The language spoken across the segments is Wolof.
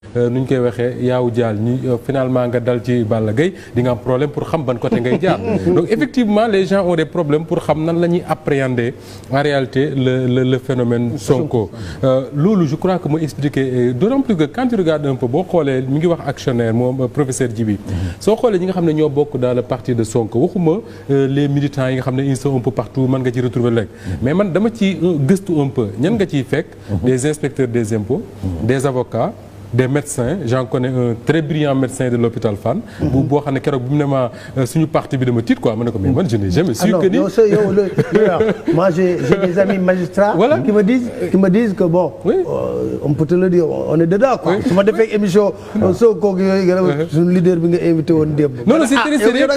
nu ñu koy waxee yaawu jaal ñi finalement nga dal ci Balla Gaye di nga am problème pour xam ban côté ngay jaar donc effectivement les gens ont des problèmes pour xam nan la ñuy appréhender en réalité le phénomène Sonko loolu je crois que mu expliqué d'autant plus que quand tu regardes un peu boo xoolee mi ngi wax actionnaire moom professeur Djibi soo xoolee ñi nga xam ne ñoo bokk dans le parti de Sonko waxuma les militants yi nga xam ne ils sont un peu partout mën nga ci retrouver léegi mais man dama ci gëstu un peu ñan nga ciy fekk des inspecteurs des impôts des avocats des médecins j'en connais un très brillant médecin de l'hôpital Fann boo xam ne keroog bu mu ne ma suñu parti bi dama tiit quoi ma ne ko mais man je n'ai jamais su que ni moi j'ai des amis magistrats voilà. qui me disent que bon oui. On peut te le dire on est dedans quoi su ma defee émission soo kooku yooyu suñu leader bi nga invité woon démb non c'est très sérieux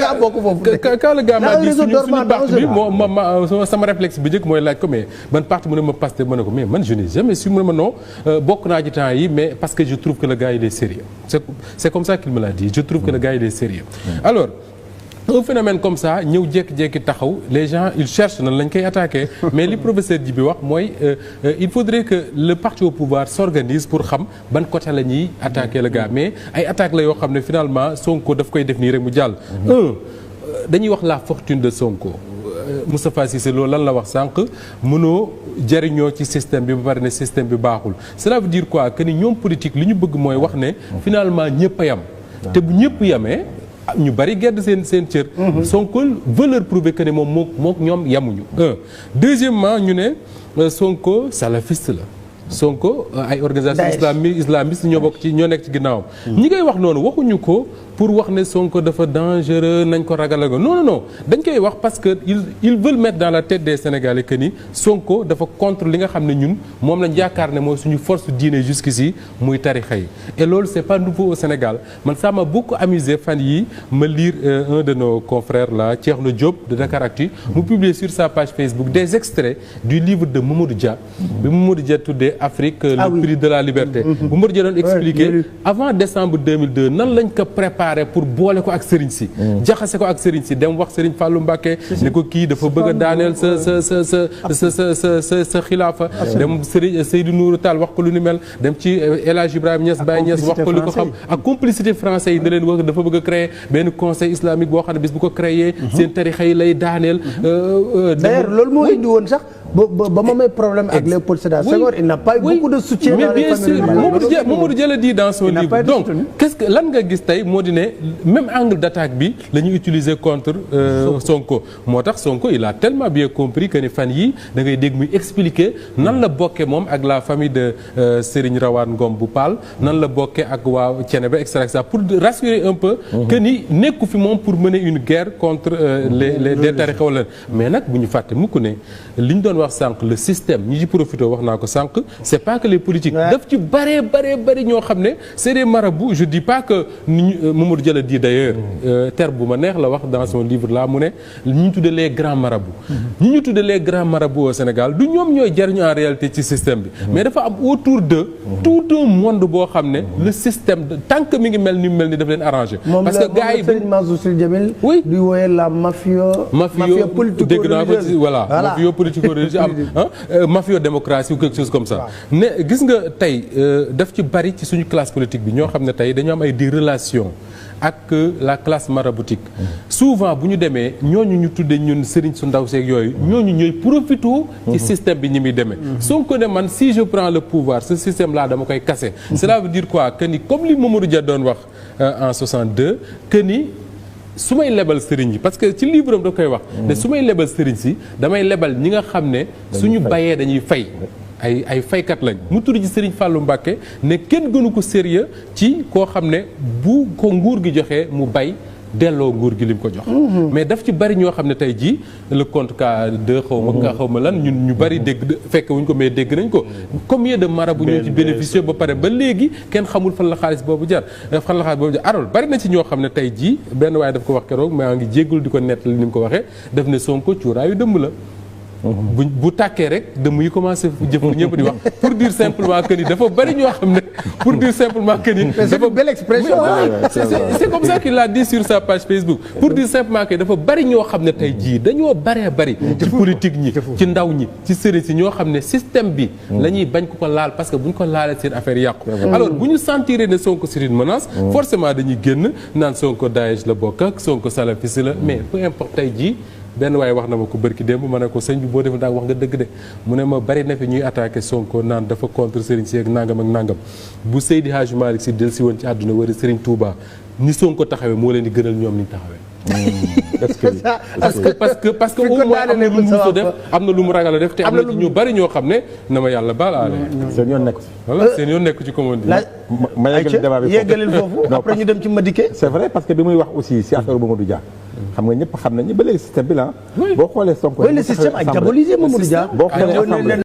quand le gars m'a dit suñu parti bi moo sama réflexe bi njëkk mooy laaj ko mais ban parti mu ne ma Pastef ma ne ko mais man je n'ai jamais su mu ne ma non bokk naa ci temps yi mais parce que je trouve que le gars il est sérieux c'est comme ça qu'il me l'a dit je trouve que le gars il est sérieux alors un phénomène comme ça ñëw jékki-jékki taxaw les gens ils cherchent nan lañ koy attaquer mais li professeur Djibi wax mooy il faudrait que le parti au pouvoir s'organise pour xam ban côté la ñuy attaquer le gars mais ay attaques la yoo xam ne finalement Sonko daf koy def nii rek mu jàll dañuy wax la fortune de Sonko Moustapha Cissé loolu lan la wax sànq mënoo jariñoo ci système bi ba pare ne système bi baaxul cela veut dire quoi que ni ñoom politique li ñu bëgg mooy wax ne finalement ñëpp a yam te bu ñëpp yamee ñu bari gedd seen cër Sonko veut leur prouver que ne moom ñoom yamuñu deuxièmement ñu ne Sonko salafiste la Sonko ay organisation islamiste ñoo bokk ci ñoo nekk ci ginnaawam ñi ngay wax noonu waxuñu ko pour wax ne Sonko dafa dangereux nañ ko ragal non dañ koy wax parce que ils veulent mettre dans la tête des Sénégalais que ni Sonko dafa contre li nga xam ne ñun moom lañ yaakaar ne mooy suñu force diine jusqu'ici muy tarixa yi et loolu c'est pas nouveau au Sénégal man ça m'a beaucoup amusé fan yi ma lire un de nos confrères là Thierno Diop de Dakaractu mu publier sur sa page Facebook des extraits du livre de Mamadou Dia bi Mamadou Dia tuddee Afrique le prix de la liberté bu Mamadou Dia doon expliquer avant décembre 2002 nan lañ ko préparé pour boole ko ak Serigne si jaxase ko ak Serigne si dem wax Serigne Fallou Mbacké ne ko kii dafa bëgg a daaneel sa xilaafa dem Serigne Seydou Nourou Tall wax ko lu ni mel dem ci El Hadj Ibrahima Niass Baye Niass wax ko lu ko xam ak complicité français yi ne leen wax dafa bëgg a créer benn conseil islamique boo xam ne bis bu ko créer seen tarixa yi lay daaneel d'ailleurs loolu moo indi woon sax ba ma may problème avec Léopold Sédar Senghor il n'a pas eu beaucoup de soutien mais bien sûr Mamadou Dia le dit dans son livre donc qu'est-ce que lan nga gis tey moo di ne même angle d'attaque bi la ñuy utiliser contre Sonko moo tax Sonko il a tellement bien compris que ni fan yi da ngay dégg muy expliquer nan la bokke moom ak la famille de Serigne Rawane Ngom bu Paal nan la bokke ak waa Thiénaba et cetera pour rassurer un peu que ni nekku fi moom pour mener une guerre contre les tarixa wala mais nag bu ñu fàtte mukk ne li ñu doon wax sànq le système ñi ci profité wax naa ko sànq c'est pas que les politiques daf ci bari ñoo xam ne c'est des marabouts je dis pas que Mamadou Dia dit d'ailleurs terme bu ma neex la wax dans son livre là mu ne ñi ñu tuddee les grands marabouts ñi ñu tuddee les grands marabouts au Sénégal du ñoom ñooy jariñu en réalité ci système bi mais dafa am autour de tout un monde boo xam ne le système tant que mi ngi mel ni daf leen arrangé parce que gars yi Mansour Sy Djamil di wooye la mafia politico dégg naa ko ci voilà mafia politico mafia démocratie ou quelque chose comme ça ne gis nga tey daf ci bari ci suñu classe politique bi ñoo xam ne tey dañoo am ay des relations ak la classe maraboutique souvent bu ñu demee ñooñu ñu tuddee ñun sëriñ su ndaw seeg yooyu ñooñu ñooy profité ci système bi ñi muy demee Sonko ne man si je prends le pouvoir ce système là dama koy casser cela veut dire quoi que ni comme li Mamadou Dia doon wax en 62 que ni su may lebal sëriñ yi parce que ci livre am da koy wax ne su may lebal sëriñ si damay lebal ñi nga xam ne suñu bayee dañuy fay ay faykat lañ mu tudd ci Serigne Fallou Mbacké ne kenn gënu ko sérieux ci koo xam ne bu ko nguur gi joxee mu bay delloo nguur gi lim ko jox mais daf ci bari ñoo xam ne tey jii le compte K2 xaw ma lan ñun ñu bari dégg fekk wuñ ko mais dégg nañ ko combien de marabout ñoo ci bénéficier ba pare ba léegi kenn xamul fan la xaalis boobu jar alors bari na ci ñoo xam ne tey jii benn waaye daf ko wax keroog maa ngi jéggul di ko nettali ni mu ko waxee daf ne Sonko cuuraayu dëmb la bu tàkkee rek dëmm yi commencé jëf ñëpp di wax pour dire simplement que ni dafa bari ñoo xam ne pour dire simplement que ni. c'est une belle expression. c'est comme ça qu'il l'a dit sur sa page Facebook. pour dire simplement que dafa bari ñoo xam ne tey jii dañoo bari. ci politique ñi ci ndaw ñi ci sëriñ si ñoo xam ne système bi. la ñuy bañ ko laal parce que bu ñu ko laalee seen affaire yàqu. alors bu ñu sentir ne Sonko c'est une menace. forcément dañuy génn naan Sonko Daesh la bokk ak Sonko salafiste la mais peu importe tey jii. benn waaye wax na ma ko bërki démb ma ne ko sëñ bi boo defee daal wax nga dëgg de mu ne ma bari na fi ñuy attaqué Sonko naan dafa contre Serigne Sy ak nangam bu Seydi Hadji Malick Sy dellusi woon ci àdduna wala Serigne Touba ni Sonko taxawee moo leen di gënal ñoom ni ñu taxawee. parce que au moins am na lu mu mus a def am na lu mu ragal a def te am na ci ñu bari ñoo xam ne na ma yàlla baal aale. seen yoon nekk ci. voilà seen yoon nekk ci commande bi. ma yeggali débat bi yeggalil foofu après ñu dem ci Madické. c'est vrai parce que bi muy wax aussi si affaire Mamadou Dia. xam nga ñëpp xam nañu ba léegi système bi la boo xoolee Sonko. le système a diabolisé Mamadou Dia. boo xoolee